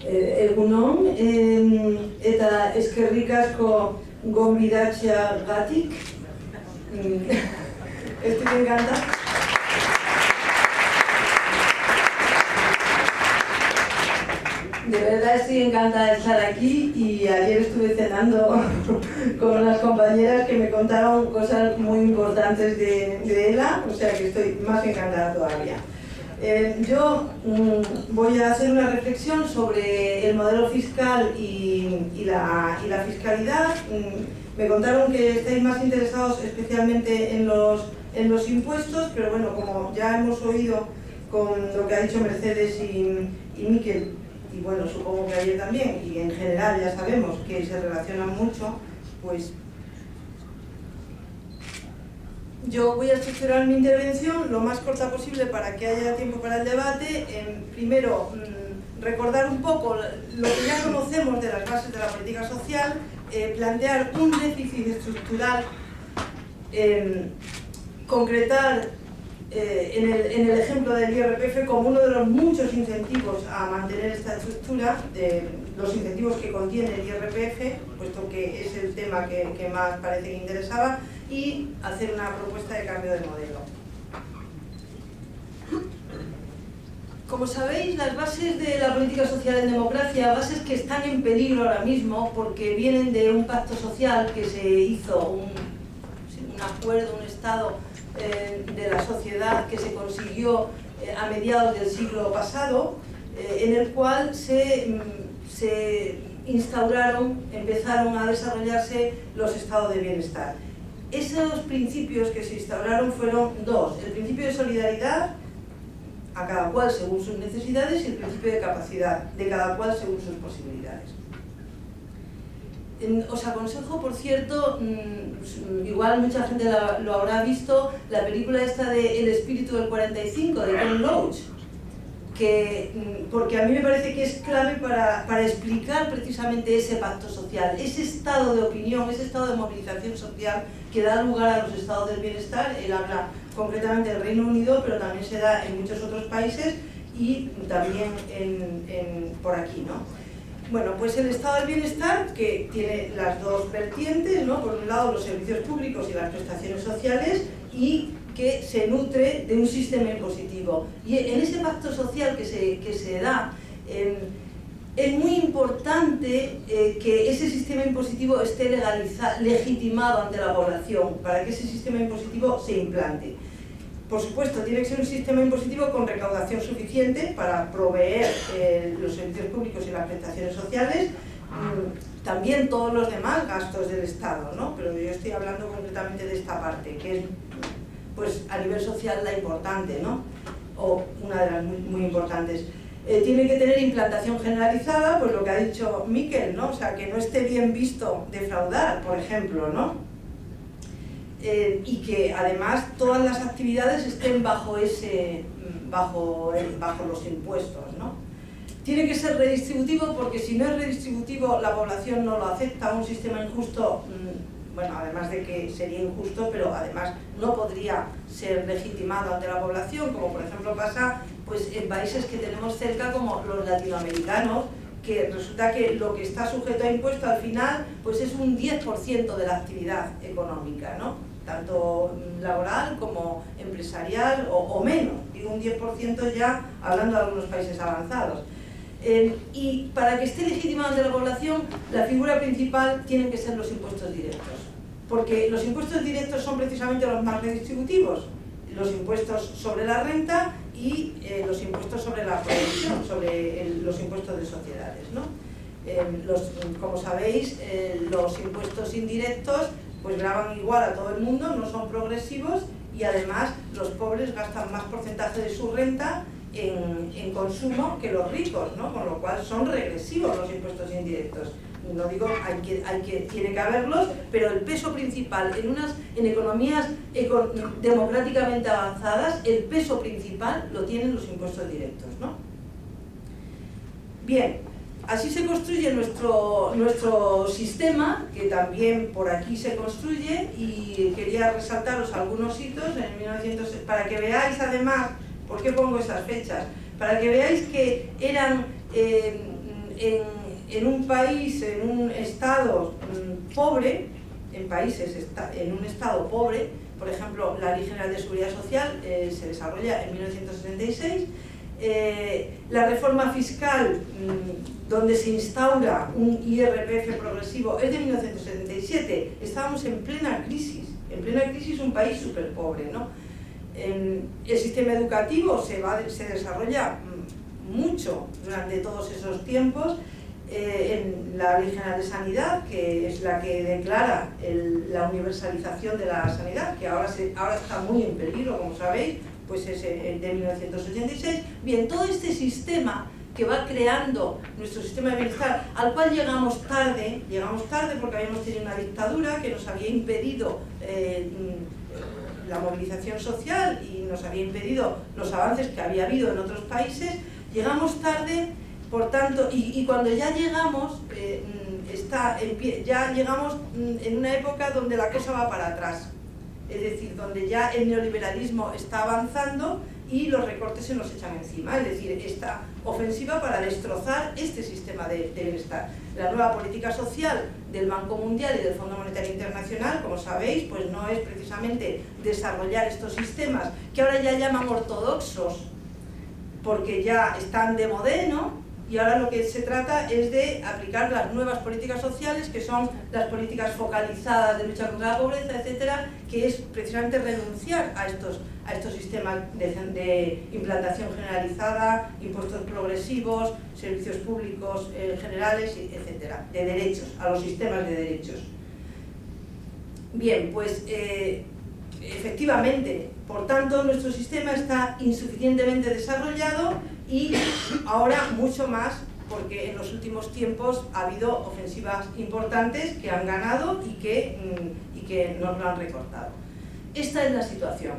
Egunon, eta eskerrik asko gonbidatzeagatik. Estoy encantada. De verdad estoy encantada de estar aquí y ayer estuve cenando con unas compañeras que me contaron cosas muy importantes de ELA, o sea que estoy más encantada todavía. Yo voy a hacer una reflexión sobre el modelo fiscal y la fiscalidad. Me contaron que estáis más interesados especialmente en los impuestos, pero bueno, como ya hemos oído con lo que ha dicho Mercedes y Miquel, y bueno, supongo que ayer también, y en general ya sabemos que se relacionan mucho, pues yo voy a estructurar mi intervención lo más corta posible para que haya tiempo para el debate. Primero, recordar un poco lo que ya conocemos de las bases de la política social, plantear un déficit estructural, concretar en el ejemplo del IRPF como uno de los muchos incentivos a mantener esta estructura, los incentivos que contiene el IRPF, puesto que es el tema que más parece que interesaba, y hacer una propuesta de cambio de modelo. Como sabéis, las bases de la política social en democracia, bases que están en peligro ahora mismo porque vienen de un pacto social que se hizo, un acuerdo, un estado de la sociedad que se consiguió a mediados del siglo pasado, en el cual se instauraron, empezaron a desarrollarse los estados de bienestar. Esos principios que se instauraron fueron dos: el principio de solidaridad, a cada cual según sus necesidades, y el principio de capacidad, de cada cual según sus posibilidades. Os aconsejo, por cierto, igual mucha gente lo habrá visto, la película esta de El espíritu del 45, de Ken Loach, porque a mí me parece que es clave para explicar precisamente ese pacto social, ese estado de opinión, ese estado de movilización social que da lugar a los estados del bienestar. Él habla concretamente del Reino Unido, pero también se da en muchos otros países y también por aquí, ¿no? Bueno, pues el estado del bienestar, que tiene las dos vertientes, ¿no? Por un lado los servicios públicos y las prestaciones sociales, y que se nutre de un sistema impositivo. Y en ese pacto social que se da, es muy importante que ese sistema impositivo esté legitimado ante la población, para que ese sistema impositivo se implante. Por supuesto, tiene que ser un sistema impositivo con recaudación suficiente para proveer los servicios públicos y las prestaciones sociales, también todos los demás gastos del Estado, ¿no? Pero yo estoy hablando concretamente de esta parte, que es, pues, a nivel social la importante, ¿no? O una de las muy importantes. Tiene que tener implantación generalizada, pues lo que ha dicho Miquel, ¿no? O sea, que no esté bien visto defraudar, por ejemplo, ¿no? Y que además todas las actividades estén bajo los impuestos, ¿no? Tiene que ser redistributivo, porque si no es redistributivo la población no lo acepta. Un sistema injusto, bueno, además de que sería injusto, pero además no podría ser legitimado ante la población, como por ejemplo pasa pues en países que tenemos cerca como los latinoamericanos, que resulta que lo que está sujeto a impuesto al final pues es un 10% de la actividad económica, ¿no? Tanto laboral como empresarial, o menos, digo un 10% ya hablando de algunos países avanzados. Y para que esté legitimado ante la población, la figura principal tienen que ser los impuestos directos, porque los impuestos directos son precisamente los más redistributivos: los impuestos sobre la renta y los impuestos sobre la producción, sobre los impuestos de sociedades, ¿no? Como sabéis, los impuestos indirectos pues gravan igual a todo el mundo, no son progresivos, y además los pobres gastan más porcentaje de su renta en consumo que los ricos, ¿no? Con lo cual son regresivos los impuestos indirectos. No digo tiene que haberlos, pero el peso principal en economías democráticamente avanzadas, el peso principal lo tienen los impuestos directos, ¿no? Bien. Así se construye nuestro sistema, que también por aquí se construye, y quería resaltaros algunos hitos en 1900, para que veáis además, ¿por qué pongo esas fechas? Para que veáis que eran en un país, en un estado pobre, en un estado pobre, por ejemplo, la Ley General de Seguridad Social se desarrolla en 1976, la reforma fiscal donde se instaura un IRPF progresivo es de 1977, estábamos en plena crisis, un país súper pobre, ¿no? El sistema educativo se desarrolla mucho durante todos esos tiempos. En la Ley General de Sanidad, que es la que declara la universalización de la sanidad, que ahora está muy en peligro, como sabéis, pues es de 1986. Bien, todo este sistema que va creando nuestro sistema de bienestar, al cual llegamos tarde porque habíamos tenido una dictadura que nos había impedido la movilización social y nos había impedido los avances que había habido en otros países. Llegamos tarde, por tanto, y cuando ya llegamos, ya llegamos en una época donde la cosa va para atrás, es decir, donde ya el neoliberalismo está avanzando y los recortes se nos echan encima, es decir, esta ofensiva para destrozar este sistema de bienestar. La nueva política social del Banco Mundial y del Fondo Monetario Internacional, como sabéis, pues no es precisamente desarrollar estos sistemas que ahora ya llaman ortodoxos, porque ya están de moda, ¿no? Y ahora lo que se trata es de aplicar las nuevas políticas sociales, que son las políticas focalizadas de lucha contra la pobreza, etcétera, que es precisamente renunciar a estos sistemas de implantación generalizada, impuestos progresivos, servicios públicos generales, etcétera, de derechos, a los sistemas de derechos. Bien, pues efectivamente, por tanto, nuestro sistema está insuficientemente desarrollado y ahora mucho más, porque en los últimos tiempos ha habido ofensivas importantes que han ganado y que nos lo han recortado. Esta es la situación.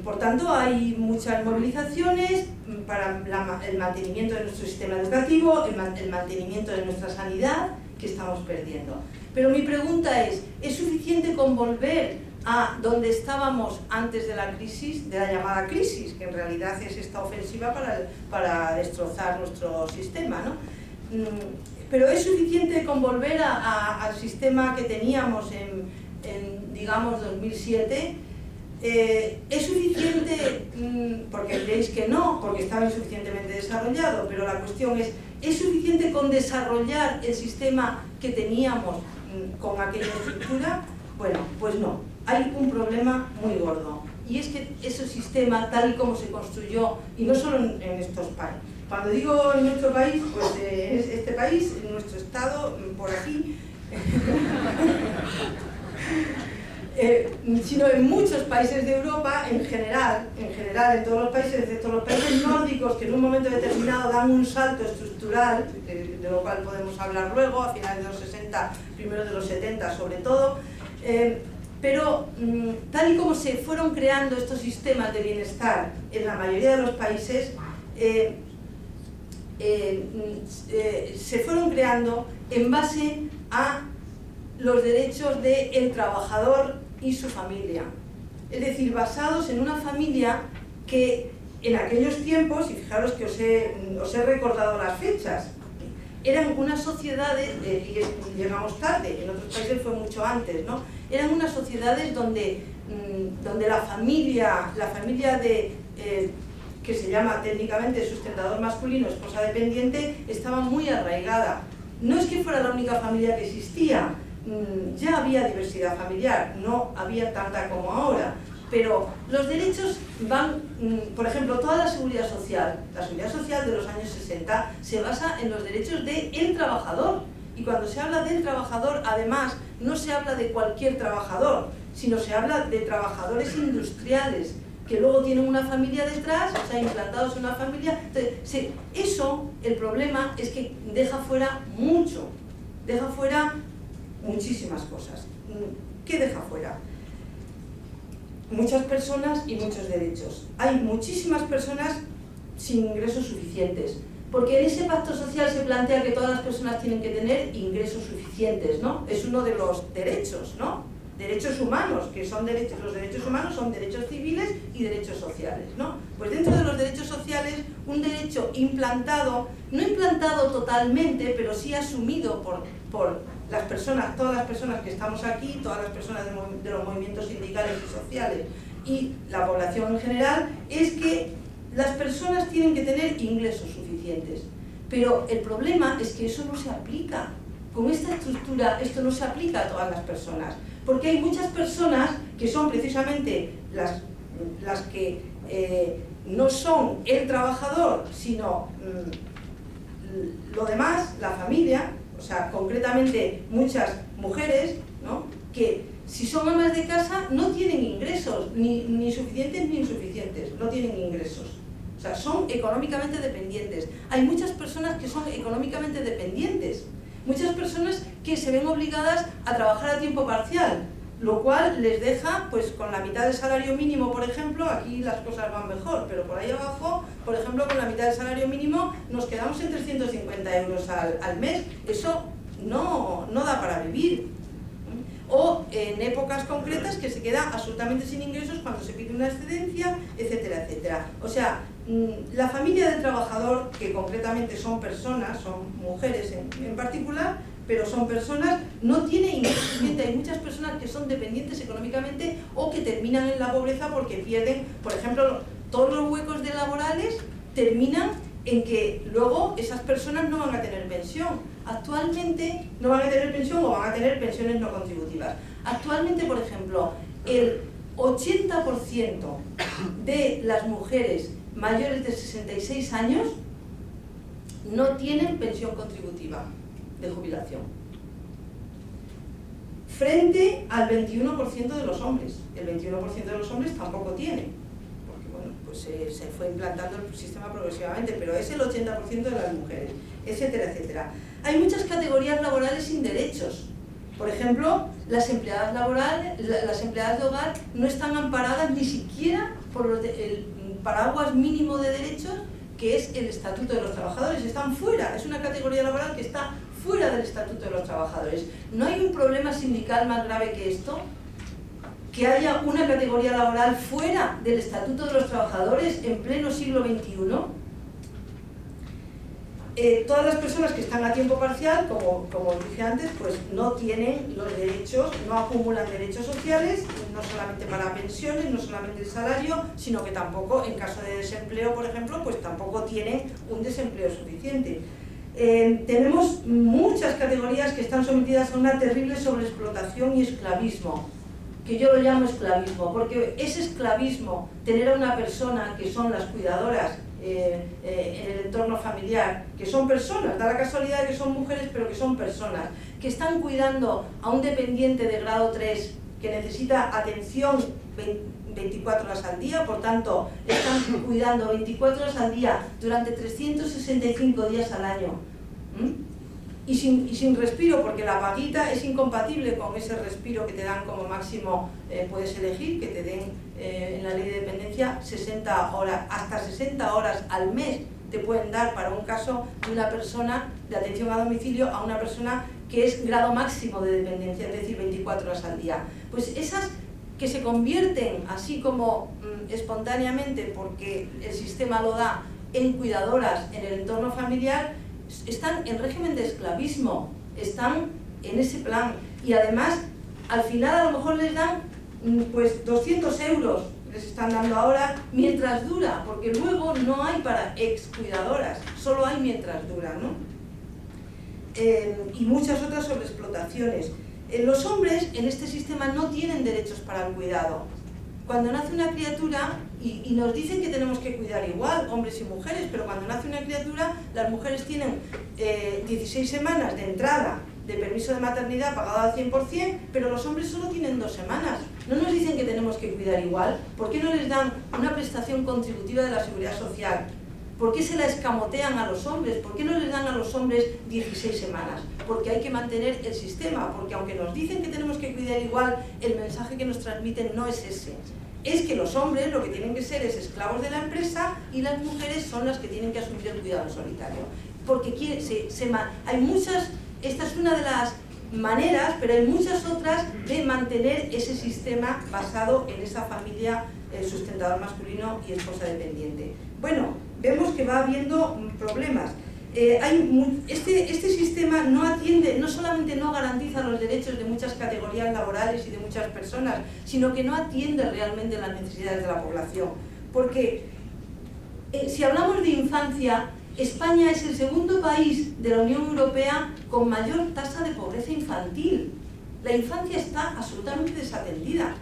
Por tanto, hay muchas movilizaciones para el mantenimiento de nuestro sistema educativo, el mantenimiento de nuestra sanidad, que estamos perdiendo. Pero mi pregunta ¿es suficiente con volver a donde estábamos antes de la crisis, de la llamada crisis, que en realidad es esta ofensiva para destrozar nuestro sistema, ¿no? Pero es suficiente con volver al sistema que teníamos en digamos, 2007? ¿Es suficiente? Porque veréis que no, porque estaba insuficientemente desarrollado, pero la cuestión ¿es suficiente con desarrollar el sistema que teníamos con aquella estructura? Bueno, pues no. Hay un problema muy gordo, y es que ese sistema, tal y como se construyó, y no solo en estos países, cuando digo en nuestro país, pues es este país, en nuestro estado, por aquí, sino en muchos países de Europa, en general en todos los países, excepto los países nórdicos, que en un momento determinado dan un salto estructural, de lo cual podemos hablar luego, a finales de los 60, primeros de los 70 sobre todo, pero tal y como se fueron creando estos sistemas de bienestar en la mayoría de los países, se fueron creando en base a los derechos del trabajador y su familia. Es decir, basados en una familia que en aquellos tiempos, y fijaros que os he recordado las fechas, eran unas sociedades, y llegamos tarde, en otros países fue mucho antes, ¿no? Eran unas sociedades donde la familia que se llama técnicamente sustentador masculino, esposa dependiente, estaba muy arraigada. No es que fuera la única familia que existía, ya había diversidad familiar, no había tanta como ahora, pero los derechos van, por ejemplo, toda la seguridad social de los años 60 se basa en los derechos del trabajador, y cuando se habla del trabajador, además, no se habla de cualquier trabajador, sino se habla de trabajadores industriales, que luego tienen una familia detrás, o sea, implantados en una familia. Entonces, el problema es que deja fuera mucho, deja fuera muchísimas cosas. ¿Qué deja fuera? Muchas personas y muchos derechos. Hay muchísimas personas sin ingresos suficientes, porque en ese pacto social se plantea que todas las personas tienen que tener ingresos suficientes, ¿no? Es uno de los derechos, ¿no? derechos humanos, que son derechos, los derechos humanos son derechos civiles y derechos sociales, ¿no? Pues dentro de los derechos sociales, un derecho implantado, no implantado totalmente, pero sí asumido por las personas, todas las personas que estamos aquí, todas las personas de los movimientos sindicales y sociales y la población en general, es que las personas tienen que tener ingresos suficientes. Pero el problema es que eso no se aplica. Con esta estructura esto no se aplica a todas las personas, porque hay muchas personas que son precisamente las que no son el trabajador, sino lo demás, la familia, o sea, concretamente muchas mujeres, ¿no?, que si son amas de casa no tienen ingresos, ni suficientes ni insuficientes, no tienen ingresos. O sea, son económicamente dependientes. Hay muchas personas que son económicamente dependientes. Muchas personas que se ven obligadas a trabajar a tiempo parcial, lo cual les deja pues con la mitad del salario mínimo, por ejemplo. Aquí las cosas van mejor, pero por ahí abajo, por ejemplo, con la mitad del salario mínimo nos quedamos en 350 euros al mes. Eso no da para vivir. O en épocas concretas que se queda absolutamente sin ingresos cuando se pide una excedencia, etcétera, etcétera. O sea, la familia del trabajador, que concretamente son personas, son mujeres en particular, pero son personas, no tiene ingresos suficientes. Hay muchas personas que son dependientes económicamente o que terminan en la pobreza porque pierden, por ejemplo, todos los huecos de laborales terminan en que luego esas personas no van a tener pensión. Actualmente no van a tener pensión o van a tener pensiones no contributivas. Actualmente, por ejemplo, el 80% de las mujeres mayores de 66 años no tienen pensión contributiva de jubilación, frente al 21% de los hombres. El 21% de los hombres tampoco tiene, porque bueno, pues se fue implantando el sistema progresivamente, pero es el 80% de las mujeres, etcétera, etcétera. Hay muchas categorías laborales sin derechos. Por ejemplo, las empleadas laborales, las empleadas de hogar no están amparadas ni siquiera por el paraguas mínimo de derechos, que es el Estatuto de los Trabajadores. Están fuera, es una categoría laboral que está fuera del Estatuto de los Trabajadores. ¿No hay un problema sindical más grave que esto? Que haya una categoría laboral fuera del Estatuto de los Trabajadores en pleno siglo XXI. Todas las personas que están a tiempo parcial, como dije antes, pues no tienen los derechos, no acumulan derechos sociales, no solamente para pensiones, no solamente el salario, sino que tampoco, en caso de desempleo, por ejemplo, pues tampoco tienen un desempleo suficiente. Tenemos muchas categorías que están sometidas a una terrible sobreexplotación y esclavismo, que yo lo llamo esclavismo, porque es esclavismo tener a una persona que son las cuidadoras en el entorno familiar, que son personas, da la casualidad de que son mujeres, pero que son personas, que están cuidando a un dependiente de grado 3 que necesita atención 24 horas al día, por tanto, están cuidando 24 horas al día durante 365 días al año. Y sin respiro, porque la paguita es incompatible con ese respiro que te dan como máximo, puedes elegir que te den en la ley de dependencia 60 horas, hasta 60 horas al mes te pueden dar para un caso de una persona de atención a domicilio a una persona que es grado máximo de dependencia, es decir, 24 horas al día. Pues esas que se convierten así como espontáneamente, porque el sistema lo da, en cuidadoras en el entorno familiar, están en régimen de esclavismo, están en ese plan. Y además, al final a lo mejor les dan pues 200 euros, les están dando ahora mientras dura, porque luego no hay para excuidadoras, solo hay mientras dura, ¿no? Y muchas otras sobreexplotaciones. Los hombres en este sistema no tienen derechos para el cuidado. Cuando nace una criatura, y nos dicen que tenemos que cuidar igual, hombres y mujeres, pero cuando nace una criatura, las mujeres tienen 16 semanas de entrada de permiso de maternidad pagado al 100%, pero los hombres solo tienen 2 semanas. No nos dicen que tenemos que cuidar igual. ¿Por qué no les dan una prestación contributiva de la Seguridad Social? ¿Por qué se la escamotean a los hombres? ¿Por qué no les dan a los hombres 16 semanas? Porque hay que mantener el sistema, porque aunque nos dicen que tenemos que cuidar igual, el mensaje que nos transmiten no es ese. Es que los hombres lo que tienen que ser es esclavos de la empresa y las mujeres son las que tienen que asumir el cuidado en solitario. Porque hay muchas, esta es una de las maneras, pero hay muchas otras de mantener ese sistema basado en esa familia, sustentador masculino y esposa dependiente. Bueno, vemos que va habiendo problemas. Este sistema no atiende, no solamente no garantiza los derechos de muchas categorías laborales y de muchas personas, sino que no atiende realmente las necesidades de la población. Porque si hablamos de infancia, España es el segundo país de la Unión Europea con mayor tasa de pobreza infantil. La infancia está absolutamente desatendida.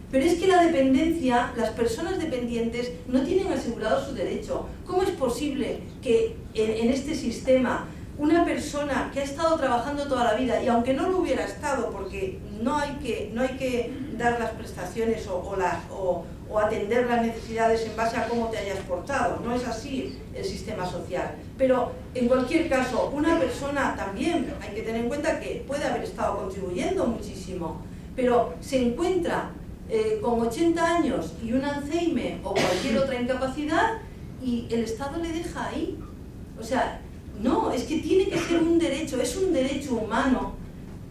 Pero es que la dependencia, las personas dependientes no tienen asegurado su derecho. ¿Cómo es posible que en este sistema una persona que ha estado trabajando toda la vida, y aunque no lo hubiera estado, porque no hay que dar las prestaciones o atender las necesidades en base a cómo te hayas portado, no es así el sistema social, pero en cualquier caso, una persona también hay que tener en cuenta que puede haber estado contribuyendo muchísimo, pero se encuentra con 80 años y un Alzheimer o cualquier otra incapacidad y el Estado le deja ahí. O sea, no, es que tiene que ser un derecho, es un derecho humano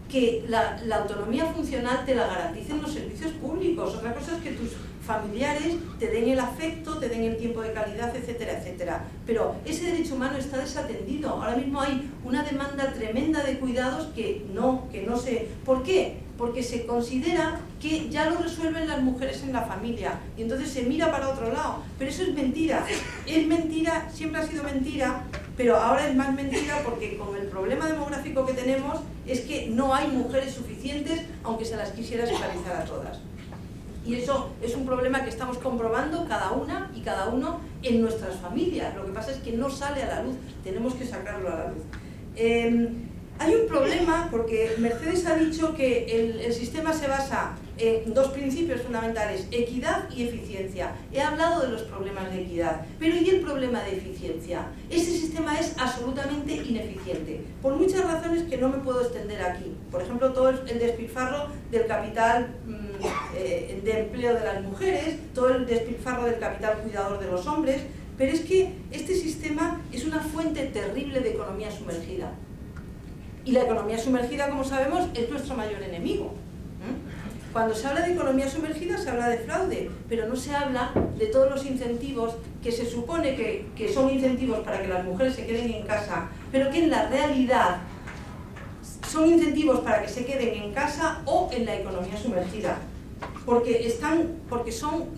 que la autonomía funcional te la garanticen los servicios públicos. Otra cosa es que tus familiares te den el afecto, te den el tiempo de calidad, etcétera, etcétera. Pero ese derecho humano está desatendido. Ahora mismo hay una demanda tremenda de cuidados que no se... ¿Por qué? Porque se considera que ya lo resuelven las mujeres en la familia y entonces se mira para otro lado. Pero eso es mentira. Es mentira, siempre ha sido mentira, pero ahora es más mentira porque con el problema demográfico que tenemos es que no hay mujeres suficientes aunque se las quisiera esclavizar a todas. Y eso es un problema que estamos comprobando cada una y cada uno en nuestras familias. Lo que pasa es que no sale a la luz, tenemos que sacarlo a la luz. Hay un problema porque Mercedes ha dicho que el sistema se basa en dos principios fundamentales, equidad y eficiencia. He hablado de los problemas de equidad, pero ¿y el problema de eficiencia? Este sistema es absolutamente ineficiente, por muchas razones que no me puedo extender aquí. Por ejemplo, todo el despilfarro del capital de empleo de las mujeres, todo el despilfarro del capital cuidador de los hombres, pero es que este sistema es una fuente terrible de economía sumergida. Y la economía sumergida, como sabemos, es nuestro mayor enemigo. Cuando se habla de economía sumergida se habla de fraude, pero no se habla de todos los incentivos que se supone que son incentivos para que las mujeres se queden en casa, pero que en la realidad son incentivos para que se queden en casa o en la economía sumergida, porque son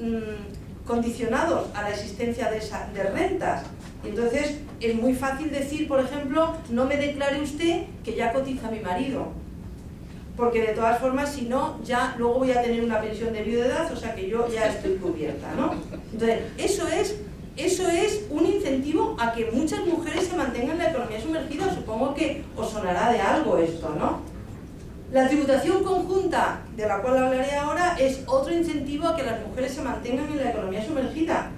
condicionados a la existencia de rentas. Entonces es muy fácil decir, por ejemplo, no me declare usted que ya cotiza mi marido, porque de todas formas, si no, ya luego voy a tener una pensión de viudedad, o sea que yo ya estoy cubierta, ¿no? Entonces, eso es un incentivo a que muchas mujeres se mantengan en la economía sumergida. Supongo que os sonará de algo esto, ¿no? La tributación conjunta, de la cual hablaré ahora, es otro incentivo a que las mujeres se mantengan en la economía sumergida.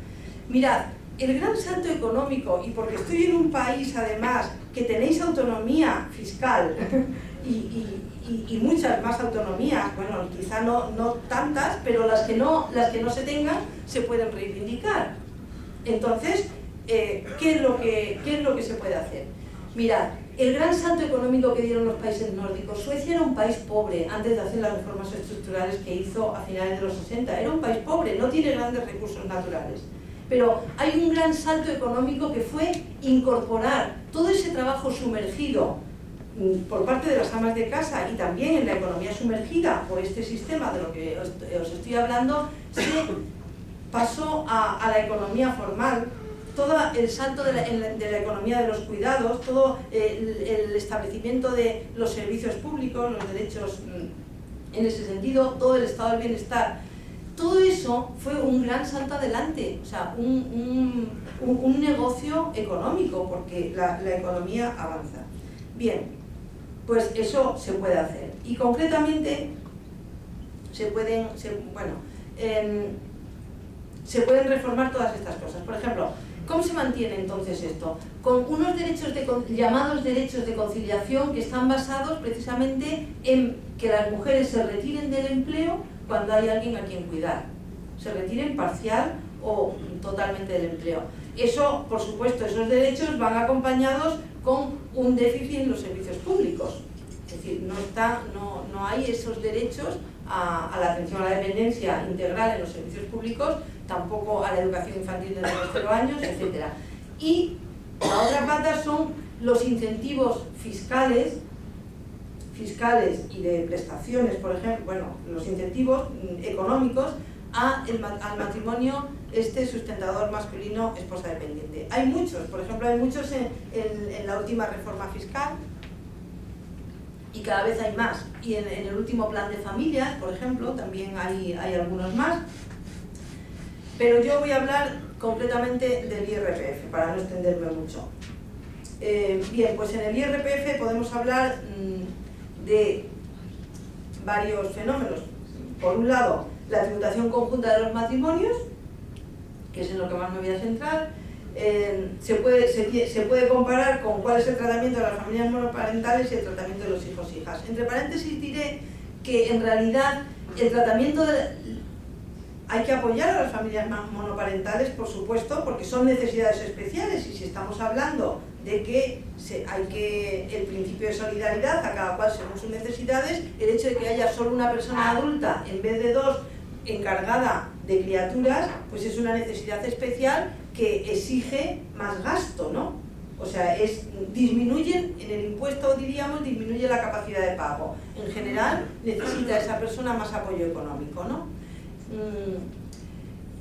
Mirad, el gran salto económico, y porque estoy en un país además que tenéis autonomía fiscal y muchas más autonomías, bueno, quizá no tantas, pero las que no se tengan se pueden reivindicar. Entonces, ¿qué es lo que se puede hacer? Mirad, el gran salto económico que dieron los países nórdicos. Suecia era un país pobre antes de hacer las reformas estructurales que hizo a finales de los 60. Era un país pobre, no tiene grandes recursos naturales. Pero hay un gran salto económico que fue incorporar todo ese trabajo sumergido por parte de las amas de casa y también en la economía sumergida por este sistema de lo que os estoy hablando, se pasó a la economía formal. Todo el salto de la economía de los cuidados, todo el establecimiento de los servicios públicos, los derechos en ese sentido, todo el estado del bienestar. Todo eso fue un gran salto adelante, o sea, un negocio económico, porque la economía avanza. Bien, pues eso se puede hacer. Y concretamente se pueden reformar todas estas cosas. Por ejemplo, ¿cómo se mantiene entonces esto? Con unos derechos llamados derechos de conciliación que están basados precisamente en que las mujeres se retiren del empleo cuando hay alguien a quien cuidar, se retiren parcial o totalmente del empleo. Eso, por supuesto, esos derechos van acompañados con un déficit en los servicios públicos. Es decir, no hay esos derechos a la atención a la dependencia integral en los servicios públicos, tampoco a la educación infantil desde los 0 años, etc. Y la otra pata son los incentivos fiscales y de prestaciones, por ejemplo, bueno, los incentivos económicos al matrimonio sustentador masculino esposa dependiente. Hay muchos, por ejemplo, hay muchos en la última reforma fiscal, y cada vez hay más. Y en el último plan de familias, por ejemplo, también hay algunos más. Pero yo voy a hablar completamente del IRPF, para no extenderme mucho. Bien, pues en el IRPF podemos hablar de varios fenómenos. Por un lado, la tributación conjunta de los matrimonios, que es en lo que más me voy a centrar. Se puede comparar con cuál es el tratamiento de las familias monoparentales y el tratamiento de los hijos-hijas. Entre paréntesis diré que en realidad el tratamiento hay que apoyar a las familias monoparentales, por supuesto, porque son necesidades especiales, y si estamos hablando de que el principio de solidaridad a cada cual según sus necesidades, el hecho de que haya solo una persona adulta en vez de 2 encargada de criaturas, pues es una necesidad especial que exige más gasto, ¿no? O sea, disminuyen en el impuesto, diríamos, disminuye la capacidad de pago. En general, necesita esa persona más apoyo económico, ¿no?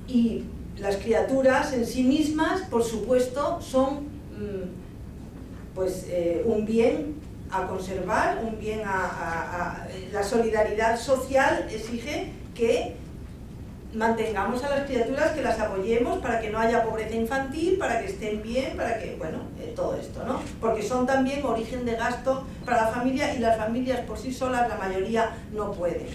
Y las criaturas en sí mismas, por supuesto, son un bien a conservar, un bien la solidaridad social exige que mantengamos a las criaturas, que las apoyemos para que no haya pobreza infantil, para que estén bien, para que, bueno, todo esto, ¿no? Porque son también origen de gasto para la familia, y las familias por sí solas, la mayoría, no pueden.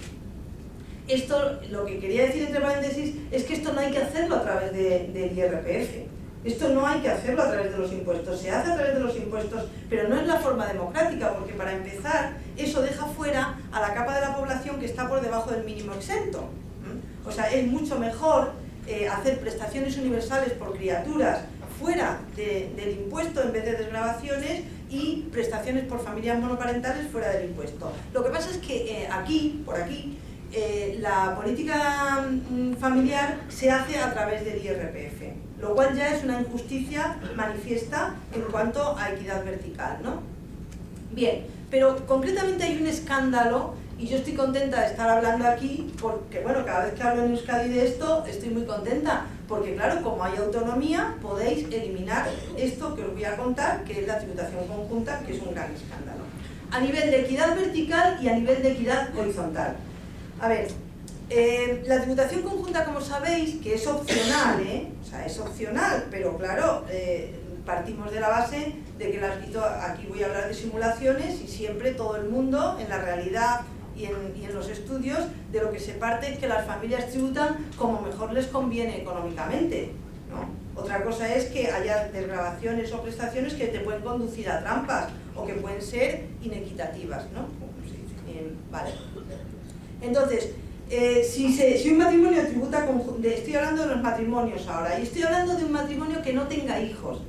Esto, lo que quería decir entre paréntesis, es que esto no hay que hacerlo a través del IRPF. Esto no hay que hacerlo a través de los impuestos. Se hace a través de los impuestos, pero no es la forma democrática, porque para empezar, eso deja fuera a la capa de la población que está por debajo del mínimo exento. O sea, es mucho mejor hacer prestaciones universales por criaturas fuera del impuesto en vez de desgravaciones, y prestaciones por familias monoparentales fuera del impuesto. Lo que pasa es que por aquí, la política familiar se hace a través del IRPF, lo cual ya es una injusticia manifiesta en cuanto a equidad vertical, ¿no? Bien, pero concretamente hay un escándalo, y yo estoy contenta de estar hablando aquí porque, bueno, cada vez que hablo en Euskadi de esto estoy muy contenta, porque claro, como hay autonomía, podéis eliminar esto que os voy a contar, que es la tributación conjunta, que es un gran escándalo, a nivel de equidad vertical y a nivel de equidad horizontal. A ver, la tributación conjunta, como sabéis, que es opcional, o sea, es opcional, pero claro, partimos de la base de que aquí voy a hablar de simulaciones, y siempre todo el mundo, en la realidad y en los estudios, de lo que se parte es que las familias tributan como mejor les conviene económicamente, ¿no? Otra cosa es que haya desgravaciones o prestaciones que te pueden conducir a trampas, o que pueden ser inequitativas, ¿no? Vale. Entonces, si un matrimonio tributa estoy hablando de los matrimonios ahora, y estoy hablando de un matrimonio que no tenga hijos.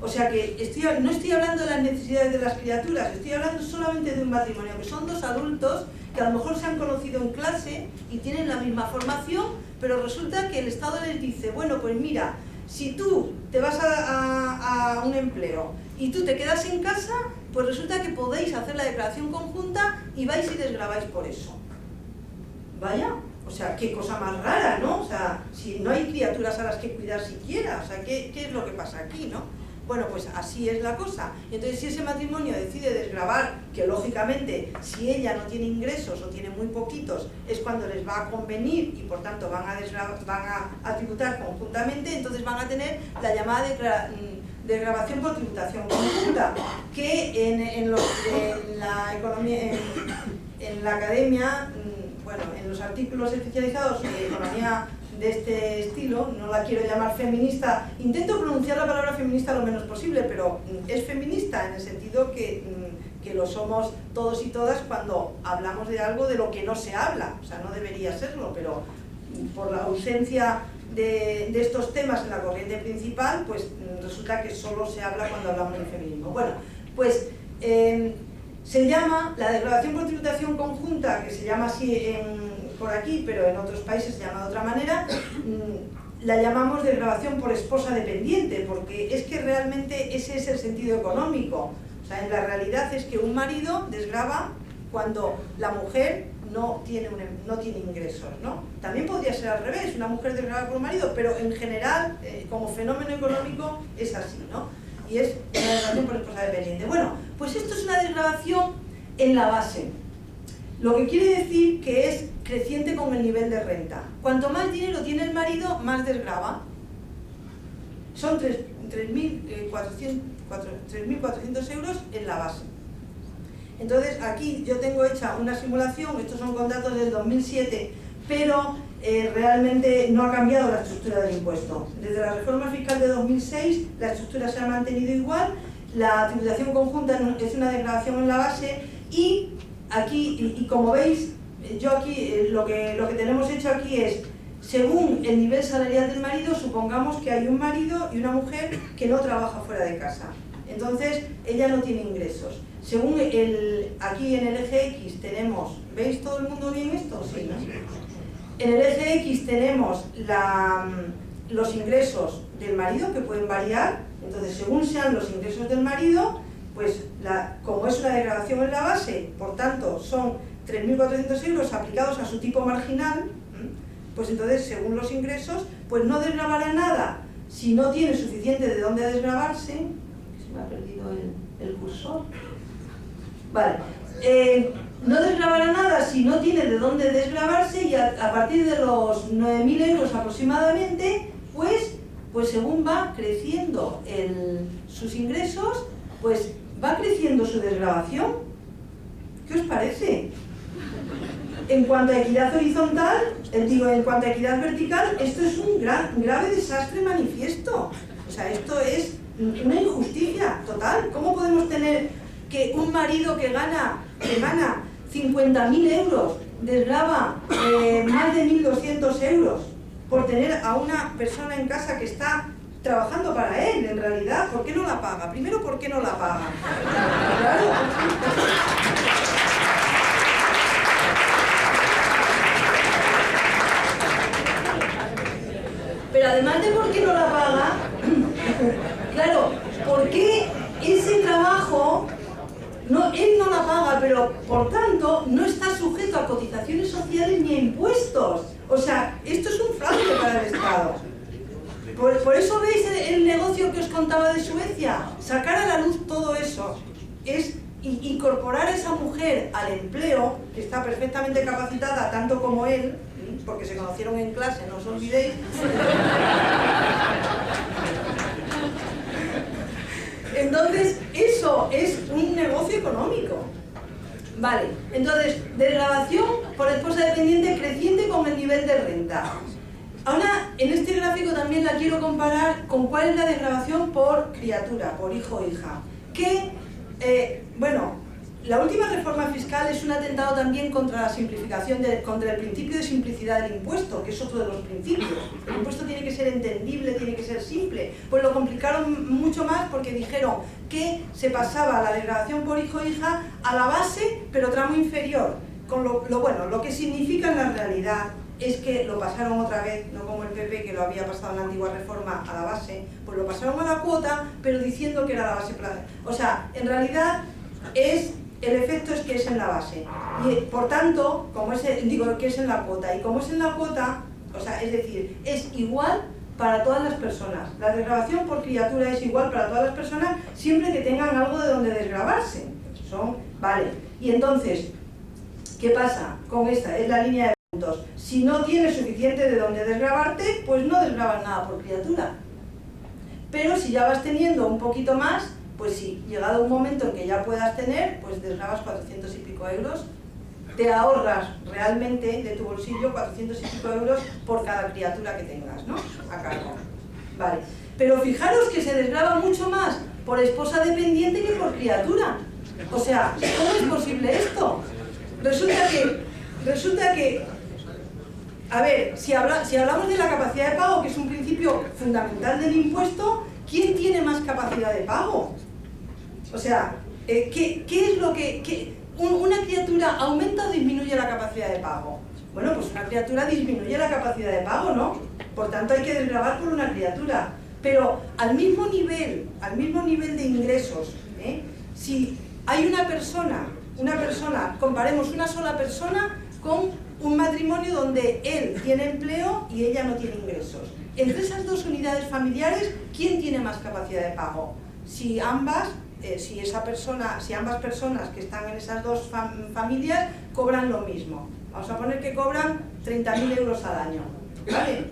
O sea que no estoy hablando de las necesidades de las criaturas, estoy hablando solamente de un matrimonio, que son 2 adultos que a lo mejor se han conocido en clase y tienen la misma formación, pero resulta que el Estado les dice, bueno, pues mira, si tú te vas a un empleo y tú te quedas en casa, pues resulta que podéis hacer la declaración conjunta y vais y desgraváis por eso. Vaya, o sea, qué cosa más rara, ¿no? O sea, si no hay criaturas a las que cuidar siquiera, o sea, ¿qué es lo que pasa aquí, no? Bueno, pues así es la cosa. Entonces, si ese matrimonio decide desgravar, que lógicamente, si ella no tiene ingresos o tiene muy poquitos, es cuando les va a convenir, y por tanto van a tributar conjuntamente, entonces van a tener la llamada desgravación por tributación conjunta, que en la economía, en la academia, bueno, en los artículos especializados de economía de este estilo, no la quiero llamar feminista, intento pronunciar la palabra feminista lo menos posible, pero es feminista en el sentido que lo somos todos y todas cuando hablamos de algo de lo que no se habla, o sea, no debería serlo, pero por la ausencia de estos temas en la corriente principal, pues resulta que solo se habla cuando hablamos de feminismo. Bueno, pues Se llama, la desgravación por tributación conjunta, que se llama así por aquí, pero en otros países se llama de otra manera, la llamamos desgravación por esposa dependiente, porque es que realmente ese es el sentido económico. O sea, en la realidad es que un marido desgrava cuando la mujer no tiene ingresos, ¿no? También podría ser al revés, una mujer desgrava por un marido, pero en general, como fenómeno económico, es así, ¿no? Y es una desgravación por esposa dependiente. Bueno, pues esto es una desgravación en la base, lo que quiere decir que es creciente con el nivel de renta. Cuanto más dinero tiene el marido, más desgrava. Son 3.400 euros en la base. Entonces aquí yo tengo hecha una simulación, estos son con datos del 2007, pero realmente no ha cambiado la estructura del impuesto. Desde la reforma fiscal de 2006 la estructura se ha mantenido igual, la tributación conjunta es una desgravación en la base y aquí, y como veis, yo aquí lo que tenemos hecho aquí es, según el nivel salarial del marido, supongamos que hay un marido y una mujer que no trabaja fuera de casa. Entonces, ella no tiene ingresos. Según aquí en el eje X tenemos, ¿veis todo el mundo bien esto? Sí, ¿no? En el eje X tenemos los ingresos del marido, que pueden variar. Entonces, según sean los ingresos del marido, pues como es una desgravación en la base, por tanto, son 3.400 euros aplicados a su tipo marginal, pues entonces, según los ingresos, pues no desgravará nada si no tiene suficiente de dónde desgravarse. Se me ha perdido el cursor. Vale. No desgravará nada si no tiene de dónde desgravarse y a partir de los 9.000 euros aproximadamente, pues según va creciendo sus ingresos, pues va creciendo su desgravación. ¿Qué os parece? En cuanto a equidad horizontal, en cuanto a equidad vertical, esto es un grave desastre manifiesto. O sea, esto es una injusticia total. ¿Cómo podemos tener que un marido que gana 50.000 euros desgrava más de 1.200 euros por tener a una persona en casa que está trabajando para él, en realidad? ¿Por qué no la paga? Primero, ¿por qué no la paga? Claro. Pero además de por qué no la paga, claro, ¿por qué ese trabajo él no la paga, pero por tanto no está sujeto a cotizaciones sociales ni a impuestos? O sea, esto es un fraude para el Estado. Por eso veis el negocio que os contaba de Suecia. Sacar a la luz todo eso es incorporar a esa mujer al empleo, que está perfectamente capacitada, tanto como él, porque se conocieron en clase, no os olvidéis. Entonces, eso es un negocio económico. Vale, entonces, desgravación por esposa dependiente creciente con el nivel de renta. Ahora, en este gráfico también la quiero comparar con cuál es la desgravación por criatura, por hijo o hija. Que, la última reforma fiscal es un atentado también contra la simplificación, contra el principio de simplicidad del impuesto, que es otro de los principios. El impuesto tiene que ser entendible, tiene que ser simple. Pues lo complicaron mucho más porque dijeron que se pasaba la desgravación por hijo o hija a la base, pero tramo inferior. Con lo que significa en la realidad es que lo pasaron otra vez, no como el PP que lo había pasado en la antigua reforma a la base, pues lo pasaron a la cuota, pero diciendo que era la base. O sea, en realidad el efecto es que es en la base. Y por tanto, que es en la cuota. Y como es en la cuota, o sea, es decir, es igual para todas las personas. La desgravación por criatura es igual para todas las personas siempre que tengan algo de donde desgravarse. Vale. Y entonces, ¿qué pasa con esta? Es la línea de puntos. Si no tienes suficiente de donde desgravarte, pues no desgravas nada por criatura. Pero si ya vas teniendo un poquito más, pues sí, llegado un momento en que ya puedas tener, pues desgravas 400 y pico euros, te ahorras realmente de tu bolsillo 400 y pico euros por cada criatura que tengas, ¿no? A cargo. Vale. Pero fijaros que se desgrava mucho más por esposa dependiente que por criatura. O sea, ¿cómo es posible esto? Resulta que a ver, si hablamos de la capacidad de pago, que es un principio fundamental del impuesto, ¿quién tiene más capacidad de pago? O sea, ¿Qué es lo que una criatura aumenta o disminuye la capacidad de pago? Bueno, pues una criatura disminuye la capacidad de pago, ¿no? Por tanto hay que desgravar por una criatura. Pero al mismo nivel de ingresos, si hay una persona, comparemos una sola persona con un matrimonio donde él tiene empleo y ella no tiene ingresos. Entre esas dos unidades familiares, ¿quién tiene más capacidad de pago? Si ambas personas que están en esas dos familias cobran lo mismo. Vamos a poner que cobran 30.000 euros al año, ¿vale?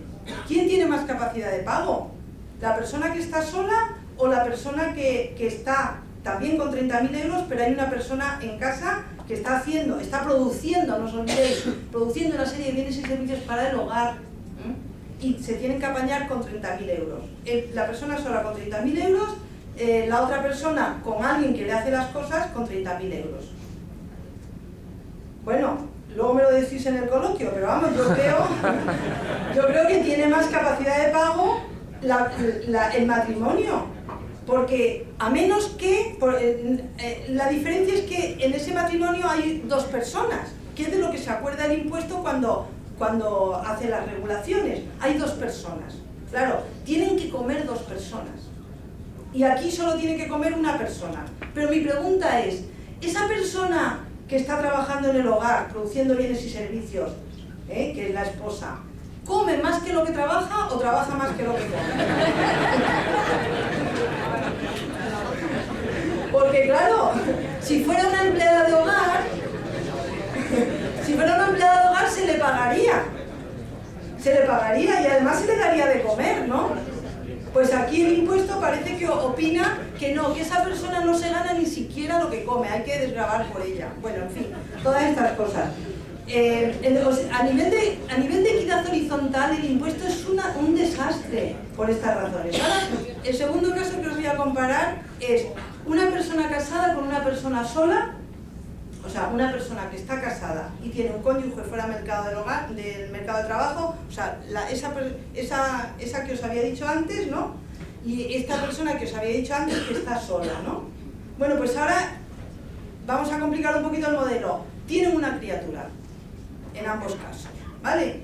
¿Quién tiene más capacidad de pago? ¿La persona que está sola o la persona que está también con 30.000 euros, pero hay una persona en casa que está produciendo, no os olvidéis, produciendo una serie de bienes y servicios para el hogar, y se tienen que apañar con 30.000 euros? La persona sola con 30.000 euros, la otra persona con alguien que le hace las cosas con 30.000 euros. Bueno, luego me lo decís en el coloquio, pero vamos, yo creo que tiene más capacidad de pago el matrimonio, porque a menos que, la diferencia es que en ese matrimonio hay dos personas, que es de lo que se acuerda el impuesto cuando hace las regulaciones. Hay dos personas, claro, tienen que comer dos personas, y aquí solo tiene que comer una persona. Pero mi pregunta es, esa persona que está trabajando en el hogar, produciendo bienes y servicios, que es la esposa, ¿come más que lo que trabaja o trabaja más que lo que come? Porque claro, si fuera una empleada de hogar, se le pagaría y además se le daría de comer, ¿no? Pues aquí el impuesto parece que opina que no, que esa persona no se gana ni siquiera lo que come, hay que desgravar por ella. Bueno, en fin, todas estas cosas. A nivel de equidad horizontal, el impuesto es un desastre por estas razones. Ahora, el segundo caso que os voy a comparar es una persona casada con una persona sola. O sea, una persona que está casada y tiene un cónyuge fuera del mercado de trabajo, o sea, esa que os había dicho antes, ¿no? Y esta persona que os había dicho antes que está sola, ¿no? Bueno, pues ahora vamos a complicar un poquito el modelo. Tienen una criatura, en ambos casos, ¿vale?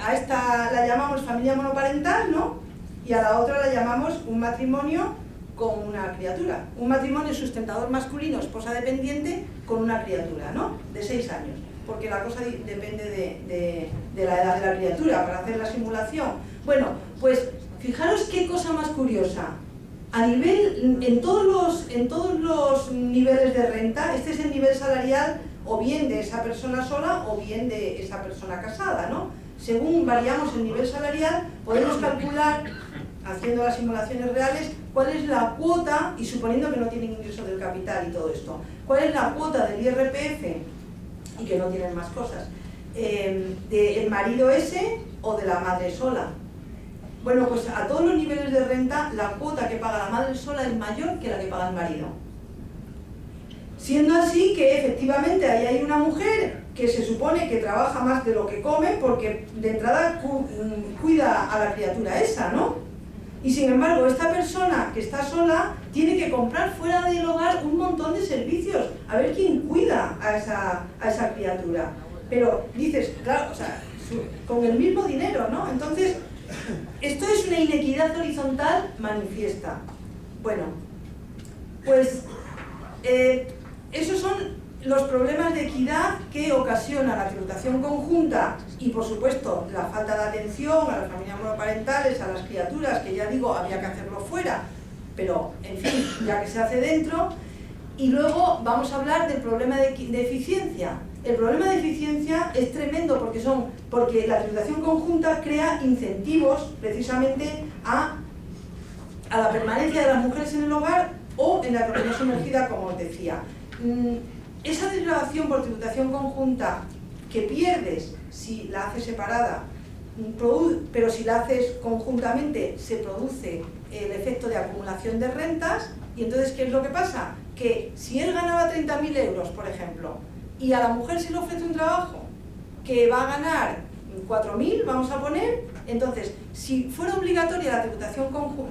A esta la llamamos familia monoparental, ¿no? Y a la otra la llamamos un matrimonio con una criatura. Un matrimonio sustentador masculino, esposa dependiente, con una criatura, ¿no? De 6 años. Porque la cosa depende de la edad de la criatura, para hacer la simulación. Bueno, pues fijaros qué cosa más curiosa. En todos los niveles de renta, este es el nivel salarial o bien de esa persona sola o bien de esa persona casada, ¿no? Según variamos el nivel salarial, podemos calcular, haciendo las simulaciones reales, cuál es la cuota, y suponiendo que no tienen ingreso del capital y todo esto, cuál es la cuota del IRPF, y que no tienen más cosas, del marido ese o de la madre sola. Bueno, pues a todos los niveles de renta, la cuota que paga la madre sola es mayor que la que paga el marido. Siendo así que efectivamente ahí hay una mujer que se supone que trabaja más de lo que come porque de entrada cuida a la criatura esa, ¿no? Y sin embargo, esta persona que está sola tiene que comprar fuera del hogar un montón de servicios. A ver quién cuida a esa criatura. Pero dices, claro, o sea, con el mismo dinero, ¿no? Entonces, esto es una inequidad horizontal manifiesta. Bueno, pues esos son los problemas de equidad que ocasiona la tributación conjunta y, por supuesto, la falta de atención a las familias monoparentales, a las criaturas, que ya digo, había que hacerlo fuera, pero, en fin, ya que se hace dentro. Y luego vamos a hablar del problema de eficiencia. El problema de eficiencia es tremendo porque la tributación conjunta crea incentivos, precisamente, a la permanencia de las mujeres en el hogar o en la economía sumergida, como os decía. Esa desgravación por tributación conjunta que pierdes si la haces separada, pero si la haces conjuntamente se produce el efecto de acumulación de rentas. Y entonces, ¿qué es lo que pasa? Que si él ganaba 30.000 euros, por ejemplo, y a la mujer se le ofrece un trabajo que va a ganar 4.000, vamos a poner, Entonces, si fuera obligatoria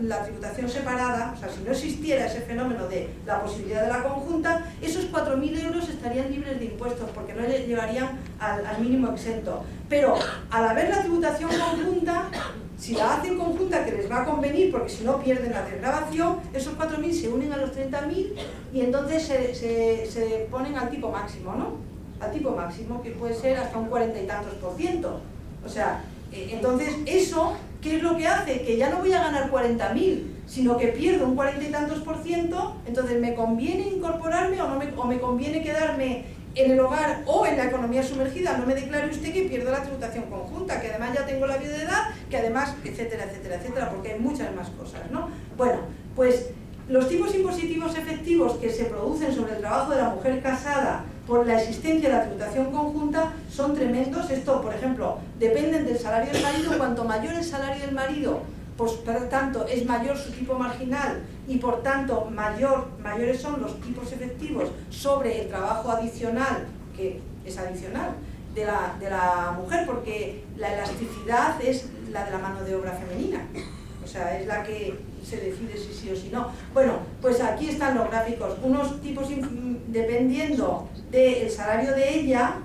la tributación separada, o sea, si no existiera ese fenómeno de la posibilidad de la conjunta, esos 4.000 euros estarían libres de impuestos, porque no llegarían al mínimo exento. Pero, al haber la tributación conjunta, si la hacen conjunta, que les va a convenir, porque si no pierden la desgravación, esos 4.000 se unen a los 30.000 y entonces se ponen al tipo máximo, ¿no? Al tipo máximo, que puede ser hasta un 40 y tantos %. O sea, entonces eso, ¿qué es lo que hace? Que ya no voy a ganar 40.000, sino que pierdo un 40 y tantos %, entonces ¿me conviene incorporarme o me conviene quedarme en el hogar o en la economía sumergida? No me declare usted que pierdo la tributación conjunta, que además ya tengo la viudedad, que además, etcétera, etcétera, etcétera, porque hay muchas más cosas, ¿no? Bueno, pues los tipos impositivos efectivos que se producen sobre el trabajo de la mujer casada por la existencia de la tributación conjunta son tremendos. Esto, por ejemplo, dependen del salario del marido. Cuanto mayor el salario del marido, pues por tanto es mayor su tipo marginal y por tanto mayores son los tipos efectivos sobre el trabajo adicional, que es adicional, de la mujer, porque la elasticidad es la de la mano de obra femenina. O sea, es la que se decide si sí o si no. Bueno, pues aquí están los gráficos. Unos tipos dependiendo del salario de ella,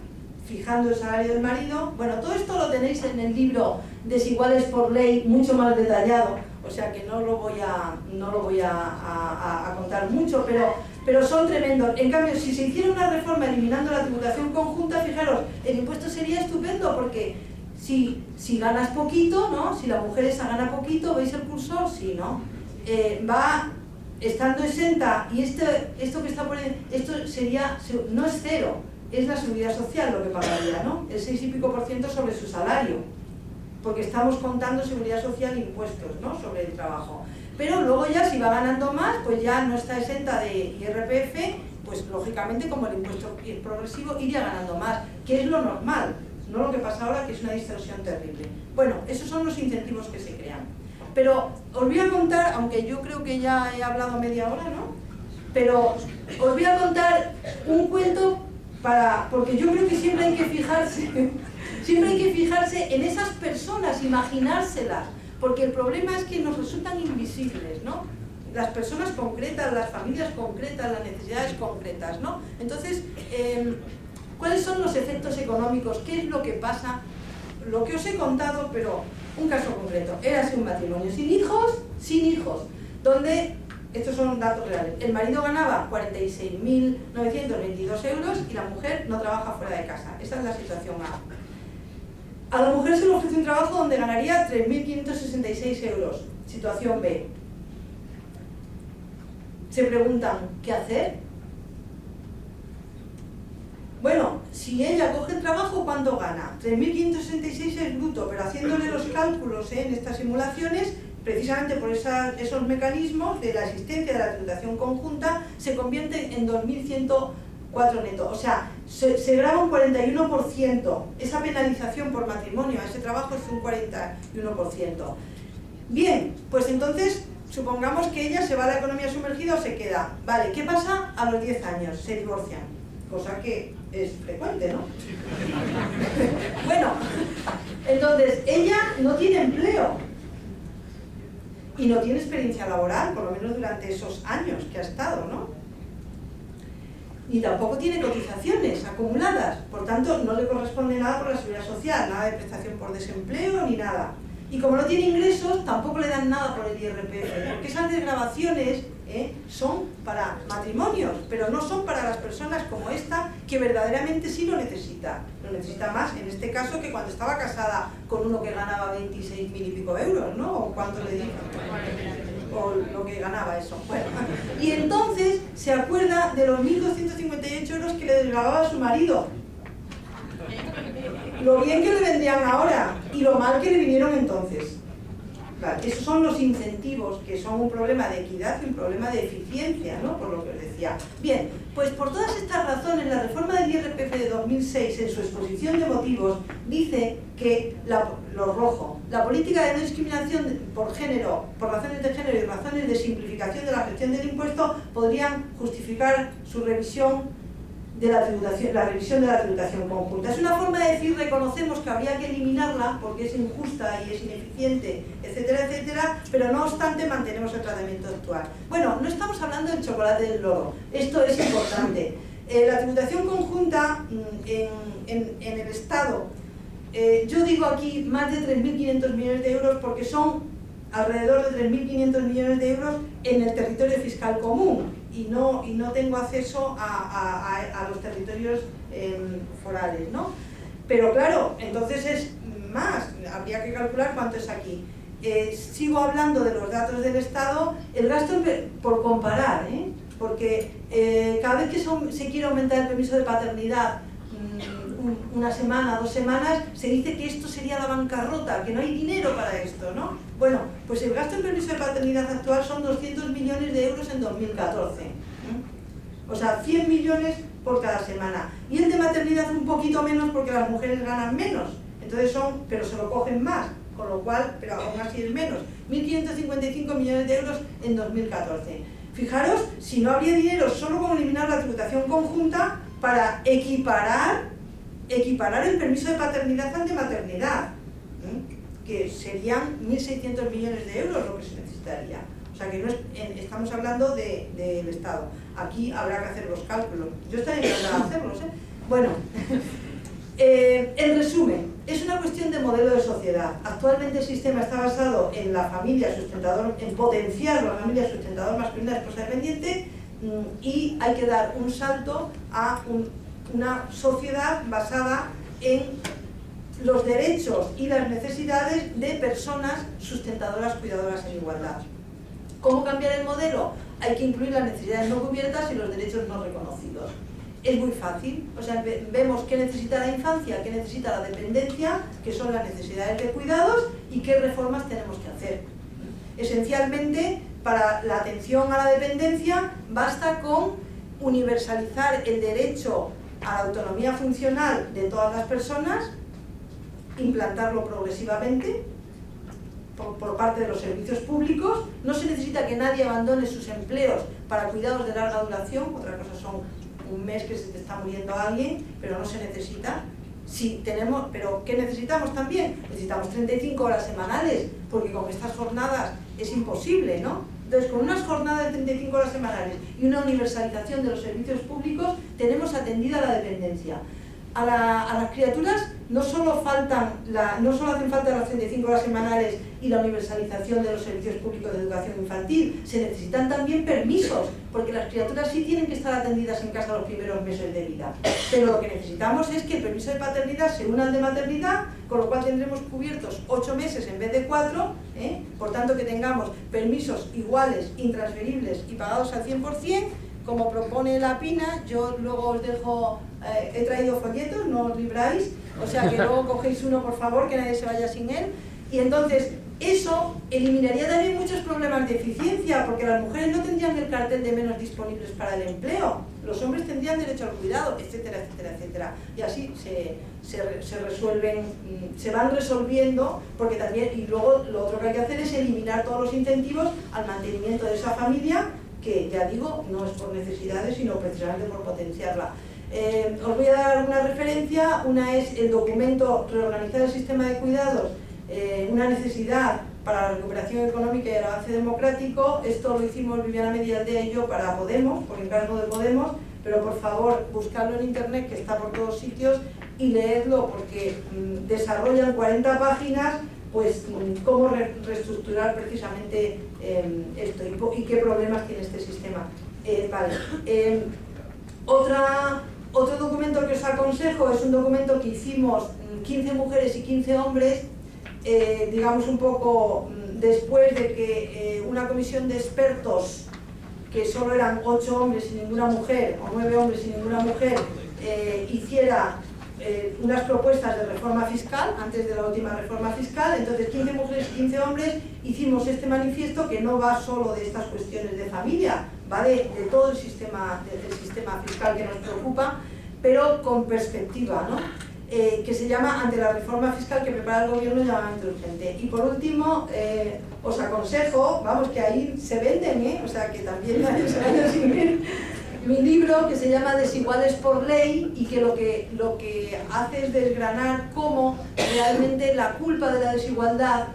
fijando el salario del marido. Bueno, todo esto lo tenéis en el libro Desiguales por Ley, mucho más detallado. O sea que no lo voy a contar mucho, pero son tremendos. En cambio, si se hiciera una reforma eliminando la tributación conjunta, fijaros, el impuesto sería estupendo, porque si ganas poquito, ¿no? Si la mujer esa gana poquito, ¿veis el cursor? Sí, ¿no? Va estando exenta, y esto que está poniendo, esto sería, no es cero, es la seguridad social lo que pagaría, ¿no? El 6 y pico % sobre su salario, porque estamos contando seguridad social e impuestos, ¿no? Sobre el trabajo. Pero luego ya, si va ganando más, pues ya no está exenta de IRPF, pues lógicamente, como el impuesto es progresivo, iría ganando más, que es lo normal. No lo que pasa ahora, que es una distorsión terrible. Bueno, esos son los incentivos que se crean. Pero os voy a contar, aunque yo creo que ya he hablado media hora, ¿no? Pero os voy a contar un cuento porque yo creo que siempre hay que fijarse en esas personas, imaginárselas, porque el problema es que nos resultan invisibles, ¿no? Las personas concretas, las familias concretas, las necesidades concretas, ¿no? Entonces, ¿cuáles son los efectos económicos? ¿Qué es lo que pasa? Lo que os he contado, pero un caso concreto. Érase un matrimonio sin hijos, donde, estos son datos reales, el marido ganaba 46.922 euros y la mujer no trabaja fuera de casa. Esa es la situación A. A la mujer se le ofrece un trabajo donde ganaría 3.566 euros. Situación B. Se preguntan, ¿qué hacer? Bueno, si ella coge el trabajo, ¿cuánto gana? 3.566 es bruto, pero haciéndole los cálculos en estas simulaciones, precisamente por esos mecanismos de la existencia de la tributación conjunta, se convierte en 2.104 neto. O sea, se grava un 41%. Esa penalización por matrimonio a ese trabajo es un 41%. Bien, pues entonces, supongamos que ella se va a la economía sumergida o se queda. Vale, ¿qué pasa a los 10 años? Se divorcian. Cosa que es frecuente, ¿no? Bueno, entonces ella no tiene empleo y no tiene experiencia laboral, por lo menos durante esos años que ha estado, ¿no? Ni tampoco tiene cotizaciones acumuladas, por tanto no le corresponde nada por la seguridad social, nada de prestación por desempleo ni nada. Y como no tiene ingresos, tampoco le dan nada por el IRPF, porque esas desgravaciones son para matrimonios, pero no son para las personas como esta, que verdaderamente sí lo necesita. Lo necesita más, en este caso, que cuando estaba casada con uno que ganaba 26.000 y pico euros, ¿no? ¿O cuánto le dijo? O lo que ganaba eso. Bueno, y entonces se acuerda de los 1.258 euros que le desgravaba a su marido. Lo bien que le vendrían ahora y lo mal que le vinieron entonces. Vale, esos son los incentivos, que son un problema de equidad y un problema de eficiencia, ¿no? Por lo que os decía. Bien, pues por todas estas razones, la reforma del IRPF de 2006, en su exposición de motivos, dice que, lo rojo, la política de no discriminación por género, por razones de género y razones de simplificación de la gestión del impuesto podrían justificar su revisión de la tributación, la revisión de la tributación conjunta. Es una forma de decir, reconocemos que habría que eliminarla porque es injusta y es ineficiente, etcétera, etcétera, pero no obstante mantenemos el tratamiento actual. Bueno, no estamos hablando del chocolate del loro, esto es importante. La tributación conjunta en el Estado, yo digo aquí más de 3.500 millones de euros porque son alrededor de 3.500 millones de euros en el territorio fiscal común y no tengo acceso a los territorios forales, ¿no? Pero claro, entonces es más, habría que calcular cuánto es aquí. Sigo hablando de los datos del Estado, el gasto por comparar, porque cada vez que se quiere aumentar el permiso de paternidad una semana, 2 semanas, se dice que esto sería la bancarrota, que no hay dinero para esto, ¿no? Bueno, pues el gasto en permiso de paternidad actual son 200 millones de euros en 2014. O sea, 100 millones por cada semana. Y el de maternidad un poquito menos porque las mujeres ganan menos. Entonces pero se lo cogen más, con lo cual, pero aún así es menos. 1.555 millones de euros en 2014. Fijaros, si no habría dinero solo con eliminar la tributación conjunta para equiparar el permiso de paternidad ante maternidad, que serían 1.600 millones de euros lo que se necesitaría. O sea que no estamos hablando del Estado. Aquí habrá que hacer los cálculos. Yo estaría encantada de hacerlos, ¿eh? Bueno, en resumen, es una cuestión de modelo de sociedad. Actualmente el sistema está basado en la familia sustentadora, en potenciar la familia sustentadora masculina, esposa dependiente, y hay que dar un salto a una sociedad basada en los derechos y las necesidades de personas sustentadoras, cuidadoras en igualdad. ¿Cómo cambiar el modelo? Hay que incluir las necesidades no cubiertas y los derechos no reconocidos. Es muy fácil, o sea, vemos qué necesita la infancia, qué necesita la dependencia, qué son las necesidades de cuidados y qué reformas tenemos que hacer. Esencialmente, para la atención a la dependencia, basta con universalizar el derecho a la autonomía funcional de todas las personas, implantarlo progresivamente por parte de los servicios públicos. No se necesita que nadie abandone sus empleos para cuidados de larga duración, otra cosa son un mes que se te está muriendo alguien, pero no se necesita. Sí, pero ¿qué necesitamos también? Necesitamos 35 horas semanales, porque con estas jornadas es imposible, ¿no? Entonces, con unas jornadas de 35 horas semanales y una universalización de los servicios públicos, tenemos atendida la dependencia. A las criaturas no solo hacen falta las 35 horas semanales y la universalización de los servicios públicos de educación infantil, se necesitan también permisos, porque las criaturas sí tienen que estar atendidas en casa los primeros meses de vida. Pero lo que necesitamos es que el permiso de paternidad se una al de maternidad, con lo cual tendremos cubiertos 8 meses en vez de 4, por tanto que tengamos permisos iguales, intransferibles y pagados al 100%, como propone la PINA. Yo luego os dejo, he traído folletos, no os libráis, o sea que luego cogéis uno por favor, que nadie se vaya sin él. Y entonces eso eliminaría también muchos problemas de eficiencia, porque las mujeres no tendrían el cartel de menos disponibles para el empleo, los hombres tendrían derecho al cuidado, etcétera, etcétera, etcétera. Y así se resuelven, se van resolviendo, porque también, y luego lo otro que hay que hacer es eliminar todos los incentivos al mantenimiento de esa familia, que ya digo, no es por necesidades, sino precisamente por potenciarla. Os voy a dar alguna referencia. Una es el documento Reorganizar el sistema de cuidados, una necesidad para la recuperación económica y el avance democrático. Esto lo hicimos Viviana Medialdea y yo para Podemos, por encargo de Podemos, pero por favor buscadlo en internet, que está por todos sitios, y leedlo, porque desarrollan 40 páginas pues cómo reestructurar precisamente esto y qué problemas tiene este sistema. Vale. Otro documento que os aconsejo es un documento que hicimos 15 mujeres y 15 hombres, digamos un poco después de que una comisión de expertos, que solo eran 8 hombres y ninguna mujer, o 9 hombres y ninguna mujer, hiciera unas propuestas de reforma fiscal, antes de la última reforma fiscal. Entonces 15 mujeres y 15 hombres hicimos este manifiesto, que no va solo de estas cuestiones de familia, va de todo el sistema fiscal que nos preocupa, pero con perspectiva, ¿no? Que se llama Ante la reforma fiscal que prepara el gobierno, llamamiento urgente. Y por último, os aconsejo, vamos, que ahí se venden, o sea que también nadie se vaya sin ver, mi libro, que se llama Desiguales por Ley, y que lo que hace es desgranar cómo realmente la culpa de la desigualdad,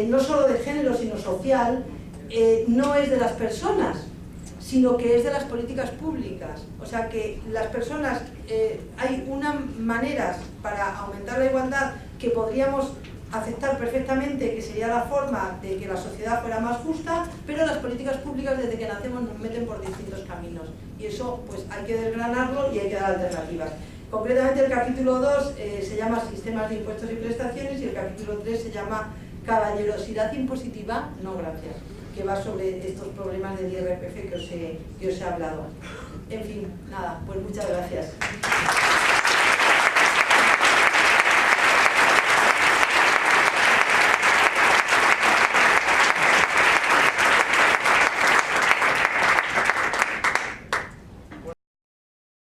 no solo de género sino social, no es de las personas, sino que es de las políticas públicas. O sea que las personas, hay unas maneras para aumentar la igualdad que podríamos aceptar perfectamente, que sería la forma de que la sociedad fuera más justa, pero las políticas públicas desde que nacemos nos meten por distintos caminos, y eso pues hay que desgranarlo y hay que dar alternativas. Concretamente el capítulo 2 se llama Sistemas de Impuestos y Prestaciones, y el capítulo 3 se llama Caballerosidad impositiva, no gracias, que va sobre estos problemas del IRPF que os he hablado. En fin, nada, pues muchas gracias.